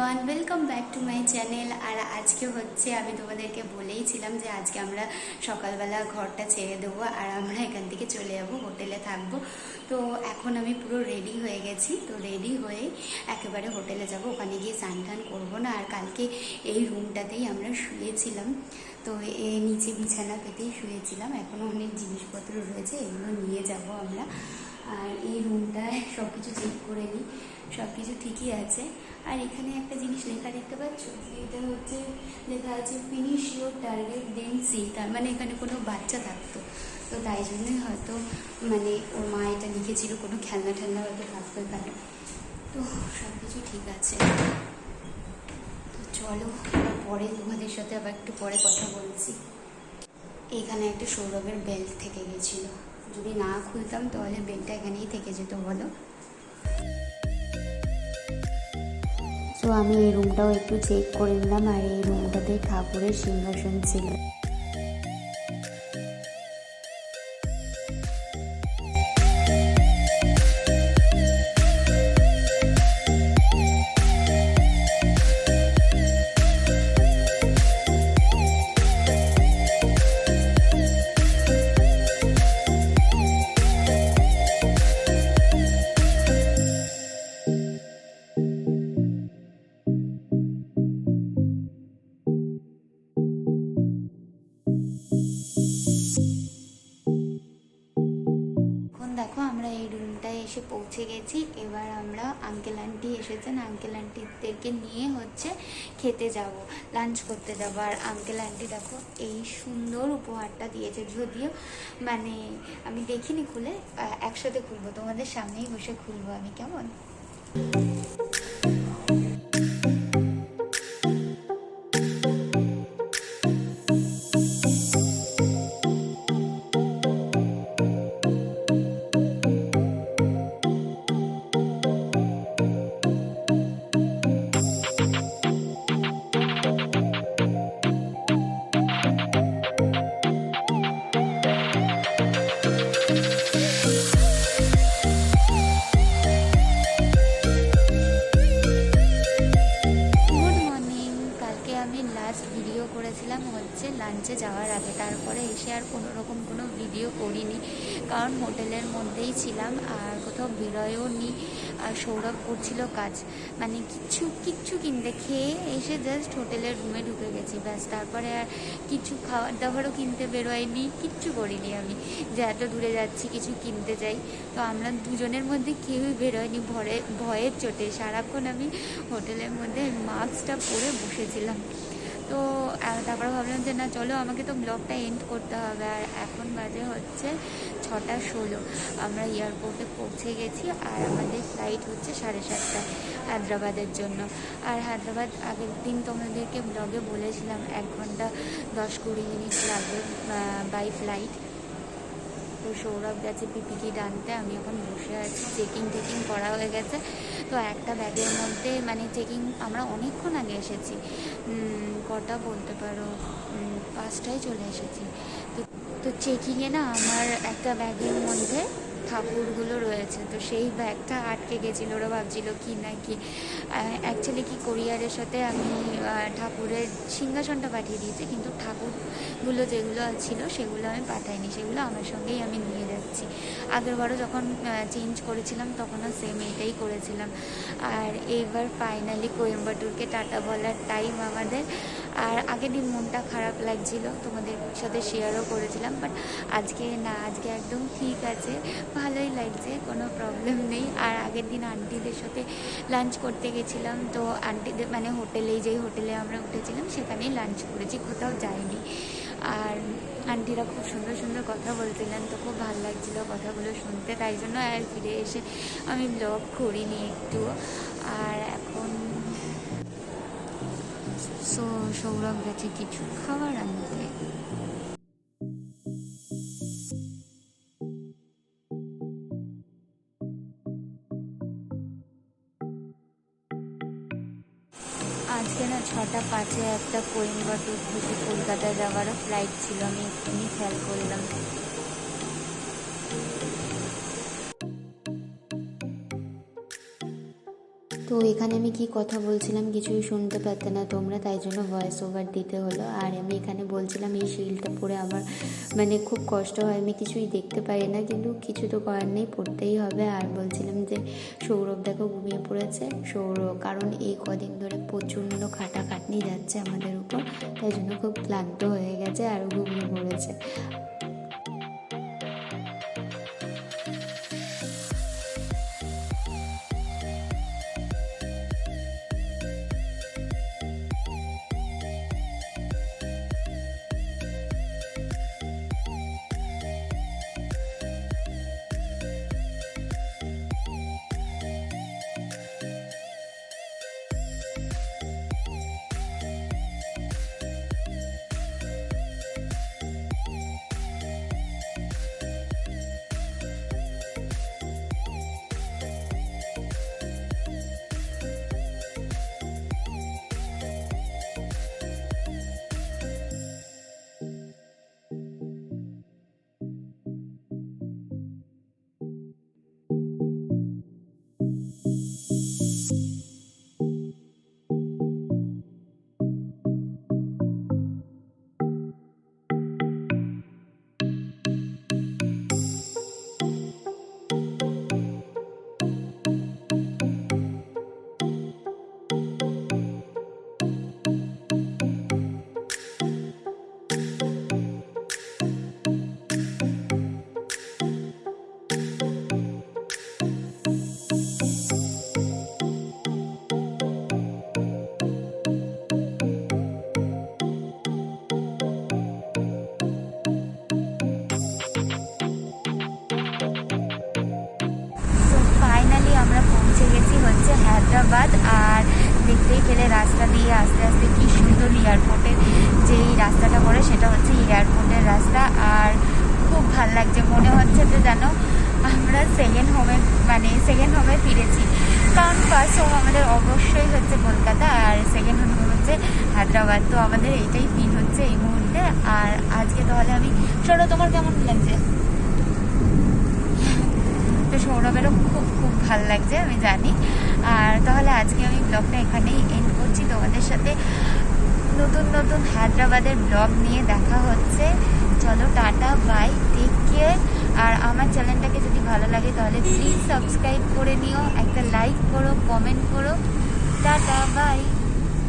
Everyone, welcome back to my channel. আর আজকে হচ্ছে আমি তোমাদেরকে বলেইছিলাম যে আজকে আমরা সকালবেলা ঘরটা ছেড়ে দেবো আর আমরা এখান থেকে চলে যাবো, হোটেলে থাকবো। তো এখন আমি পুরো রেডি হয়ে গেছি। তো রেডি হয়ে একেবারে হোটেলে যাব, ওখানে গিয়ে স্নান টান করবো না। আর কালকে এই রুমটাতেই আমরা শুয়েছিলাম, তো নিচে বিছানা পেতেই শুয়েছিলাম। এখনও অনেক জিনিসপত্র রয়েছে, এগুলো নিয়ে যাব আমরা। আর এই রুমটায় সব কিছু চেক করে নিই, সব কিছু ঠিকই আছে। আর এখানে একটা জিনিস লেখা দেখতে পাচ্ছ, এটা হচ্ছে লেখা আছে finish your target then see. তার মানে এখানে কোনো বাচ্চা থাকতো, তো তাই জন্যই হয়তো মানে ওর মা এটা লিখেছিল, কোনো খেলনা টেলনা হয়তো থাকতো এখানে। তো সব কিছু ঠিক আছে। তো চলো আবার পরে তোমাদের সাথে আবার একটু পরে কথা বলছি। এখানে একটা সৌরভের বেল্ট থেকে গেছিলো, যদি না খুলতাম তাহলে বেল্টটা এখানেই থেকে যেত, বলো। তো আমি এই রুমটাও একটু চেক করে নিলাম। আর এই রুমটাতে ঠাকুরের সিংহাসন ছিল। দেখো আমরা এই রুমটায় এসে পৌঁছে গেছি। এবার আমরা আঙ্কেল আন্টি এসেছেন, আঙ্কেল আন্টিদেরকে নিয়ে হচ্ছে খেতে যাব, লাঞ্চ করতে যাব। আর আঙ্কেল আন্টি দেখো এই সুন্দর উপহারটা দিয়েছে, যদিও মানে আমি দেখিনি খুলে, একসাথে খুলবো, তোমাদের সামনেই বসে খুলবো আমি, কেমন। ভিডিও করেছিলাম হচ্ছে লাঞ্চে যাওয়ার আগে, তারপরে এসে আর কোনো ভিডিও করিনি, কারণ হোটেলের মধ্যেই ছিলাম আর কোথাও বেরোয়ও নি। আর সৌরভ করছিল কাজ, মানে কিচ্ছু কিনতে, খেয়ে এসে জাস্ট হোটেলের রুমে ঢুকে গেছি, ব্যাস। তারপরে আর কিছু খাবার দাবারও কিনতে বেরোয়নি, কিচ্ছু করিনি আমি, যে এত দূরে যাচ্ছি কিছু কিনতে যাই। তো আমরা দুজনের মধ্যে কেউই বেরোয়নি, ভয়ের চোটে সারাক্ষণ আমি হোটেলের মধ্যে মাস্কটা পরে বসেছিলাম। তো তারপরে ভাবলাম যে না চলো, আমাকে তো ব্লগটা এন্ড করতে হবে। আর এখন বাজে হচ্ছে 6:16, আমরা এয়ারপোর্টে পৌঁছে গেছি। আর আমাদের ফ্লাইট হচ্ছে 7:30টায় হায়দ্রাবাদের জন্য। আর হায়দ্রাবাদ আগের দিন তোমাদেরকে ব্লগে বলেছিলাম 1 ঘন্টা 10-20 মিনিট লাগবে বাই ফ্লাইট। তো সৌরভ গেছে পিপিকি আনতে, আমি এখন বসে আছি। টেকিং করা হয়ে গেছে। তো একটা ব্যাগের মধ্যে মানে আমরা অনেকক্ষণ আগে এসেছি, কটা বলতে পারো 5টায় চলে এসেছি। তো চেকিংয়ে না আমার একটা ব্যাগের মধ্যে ঠাকুরগুলো রয়েছে, তো সেই ব্যাগটা আটকে গেছিলো। ওরা ভাবছিল কি না কি, অ্যাকচুয়ালি কি কোরিয়ারের সাথে আমি ঠাকুরের সিংহাসনটা পাঠিয়ে দিয়েছি, কিন্তু ঠাকুরগুলো যেগুলো ছিল সেগুলো আমি পাঠাইনি, সেগুলো আমার সঙ্গেই আমি নিয়ে যাচ্ছি। আগেরবারও যখন চেঞ্জ করেছিলাম তখনও সেম এটাই করেছিলাম। আর এবার ফাইনালি কোয়েম্বাটুরকে টাটা বলার টাইম আমাদের। আর আগের দিন মনটা খারাপ লাগছিল, তোমাদের সাথে শেয়ারও করেছিলাম, বাট আজকে না, আজকে একদম ঠিক আছে, ভালোই লাগছে, কোনো প্রবলেম নেই। আর আগের দিন আন্টিদের সাথে লাঞ্চ করতে গেছিলাম, তো আন্টিদের মানে যেই হোটেলে আমরা উঠেছিলাম সেখানেই লাঞ্চ করেছি, কোথাও যাইনি। আর আন্টিরা খুব সুন্দর সুন্দর কথা বলছিলেন, তো খুব ভালো লাগছিলো কথাগুলো শুনতে, তাই জন্য আর ফিরে এসে আমি ব্লগ করিনি একটু। আর এখন সৌরভ গেছে কিছু খাবার আনতে। আজকে না 6:05 একটা কোয়েম্বাটুর থেকে কলকাতা যাওয়ারও ফ্লাইট ছিল, আমি এক্ষুনি খেয়াল করলাম। তো এখানে আমি কি কথা বলছিলাম কিছুই শুনতে পারতে না তোমরা, তাই জন্য ভয়েস ওভার দিতে হলো। আর আমি এখানে বলছিলাম এই শিলটা পরে আমার মানে খুব কষ্ট হয়, আমি কিছুই দেখতে পাই না, কিন্তু কিছু তো করার নেই, পড়তেই হবে। আর বলছিলাম যে সৌরভ দেখো ঘুমিয়ে পড়েছে, কারণ এই কদিন ধরে প্রচণ্ড খাটাখাটনি যাচ্ছে আমাদের উপর, তাই জন্য খুব ক্লান্ত হয়ে গেছে আর ঘুমিয়ে পড়েছে। আমরা পৌঁছে গেছি হচ্ছে হায়দ্রাবাদ। আর দেখতেই পেলে রাস্তা দিয়ে আস্তে আস্তে কি সুন্দর এয়ারপোর্টের যেই রাস্তাটা পড়ে সেটা হচ্ছে এয়ারপোর্টের রাস্তা। আর খুব ভাল লাগছে, মনে হচ্ছে যে যেন আমরা সেকেন্ড হোমে ফিরেছি। কারণ ফার্স্ট হোম আমাদের অবশ্যই হচ্ছে কলকাতা, আর সেকেন্ড হোম হচ্ছে হায়দ্রাবাদ। তো আমাদের এইটাই ফিল হচ্ছে এই মুহূর্তে। আর আজকে তাহলে আমি তোমার কেমন লাগছে? তো সৌরভেরও খুব খুব ভালো লাগছে আমি জানি। আর তাহলে আজকে আমি ব্লগটা এখানেই এন্ড করছি। তোমাদের সাথে নতুন নতুন হায়দ্রাবাদের ব্লগ নিয়ে দেখা হচ্ছে। চলো টাটা, বাই, টেক কেয়ার। আর আমার চ্যানেলটাকে যদি ভালো লাগে তাহলে প্লিজ সাবস্ক্রাইব করে নিও, একটা লাইক করো, কমেন্ট করো। Tata, by.